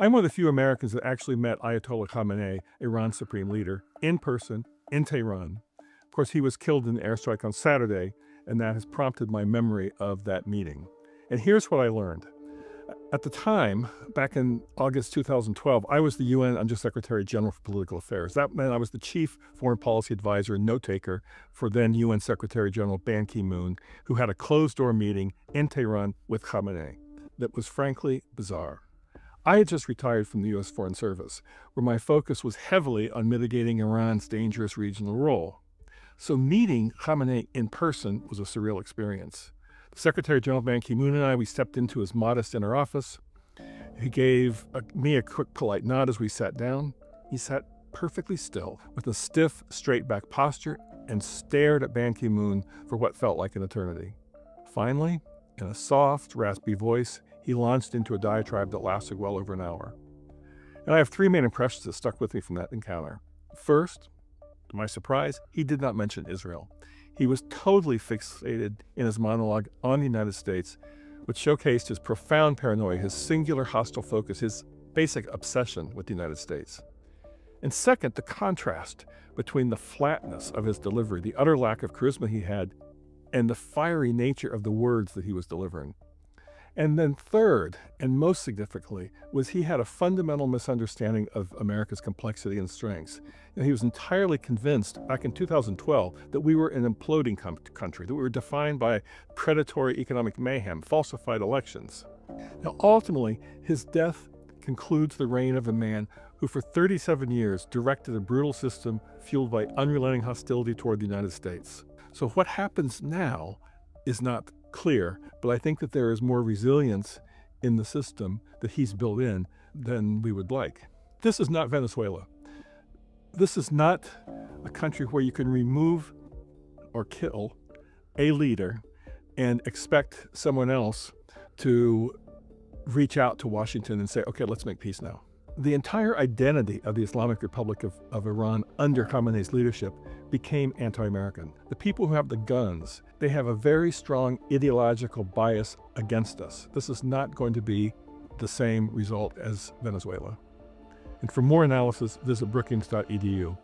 I'm one of the few Americans that actually met Ayatollah Khamenei, Iran's supreme leader, in person in Tehran. Of course, he was killed in the airstrike on Saturday, and that has prompted my memory of that meeting. And here's what I learned. At the time, back in August 2012, I was the UN Undersecretary General for Political Affairs. That meant I was the chief foreign policy advisor and note-taker for then UN Secretary General Ban Ki-moon, who had a closed-door meeting in Tehran with Khamenei that was frankly bizarre. I had just retired from the U.S. Foreign Service, where my focus was heavily on mitigating Iran's dangerous regional role. So meeting Khamenei in person was a surreal experience. Secretary General Ban Ki-moon and we stepped into his modest inner office. He gave me a quick, polite nod as we sat down. He sat perfectly still with a stiff, straight-back posture and stared at Ban Ki-moon for what felt like an eternity. Finally, in a soft, raspy voice, he launched into a diatribe that lasted well over an hour. And I have three main impressions that stuck with me from that encounter. First, to my surprise, he did not mention Israel. He was totally fixated in his monologue on the United States, which showcased his profound paranoia, his singular hostile focus, his basic obsession with the United States. And second, the contrast between the flatness of his delivery, the utter lack of charisma he had, and the fiery nature of the words that he was delivering. And then third, and most significantly, was he had a fundamental misunderstanding of America's complexity and strengths. And he was entirely convinced back in 2012 that we were an imploding country, that we were defined by predatory economic mayhem, falsified elections. Now, ultimately, his death concludes the reign of a man who for 37 years directed a brutal system fueled by unrelenting hostility toward the United States. So what happens now is not clear, but I think that there is more resilience in the system that he's built in than we would like. This is not Venezuela. This is not a country where you can remove or kill a leader and expect someone else to reach out to Washington and say, okay, let's make peace now. The entire identity of the Islamic Republic of Iran under Khamenei's leadership became anti-American. The people who have the guns, they have a very strong ideological bias against us. This is not going to be the same result as Venezuela. And for more analysis, visit brookings.edu.